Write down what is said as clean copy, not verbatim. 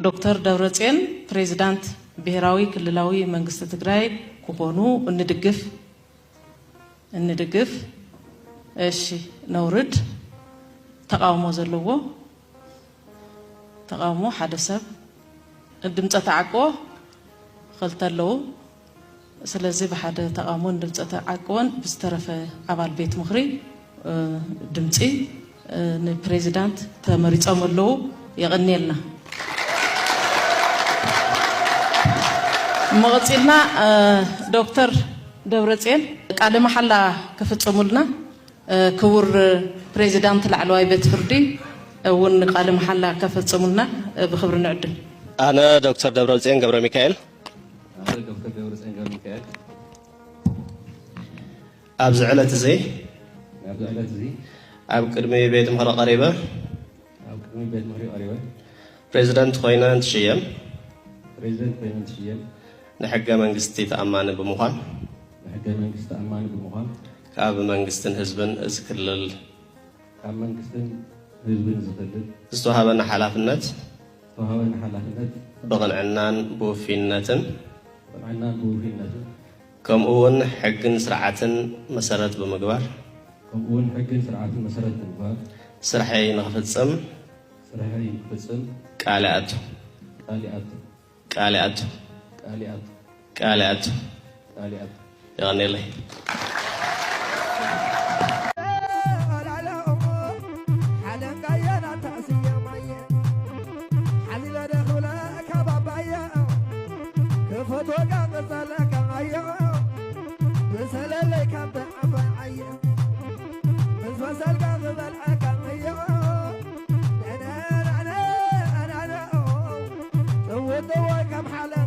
ዶክተር ደብረጽዮን ፕሬዝዳንት ብሔራዊ ክልላዊ መንግስት ትግራይ ኮሆኑ እንድግፍ እሺ ነውርድ ተቃውሞ ዘለዎ ተቃውሞ ሓደ ሰብ ድምፀ ተዓቆ خلتلو ስለዚህ በሓደ ተቃውሞ ድምፀ ተዓቆን ብዝተረፈ አባል ቤት ምኽሪ ድምፂ ንፕሬዝዳንት ተመሪጾም ኣለዉ ይቕኒልና መቕፂልና ዶክተር ደብረጽዮን ቃለ መሐላ ከፈጽሙልና ክቡር ፕሬዝዳንት ላዕለዋይ ቤት ፍርዲ እውን ቃለ መሐላ ከፈጽሙልና ብክብሪ ንዕድል أنا دكتور دبرጽዮን ገብረ ሚካኤል أبز علة زي أب كرمي بيت مهر قريبة بريزيدنت خوينا نتشيم نحقق منجستي تأمان بمهان كأب منجستن حزبن إزكلل استوهبنا حلافنت بغن عنان بوفينتن كم أون حقن سرعتن مسارات بمقبار سرحي نغفتصم كاليات يغني لي كم حالة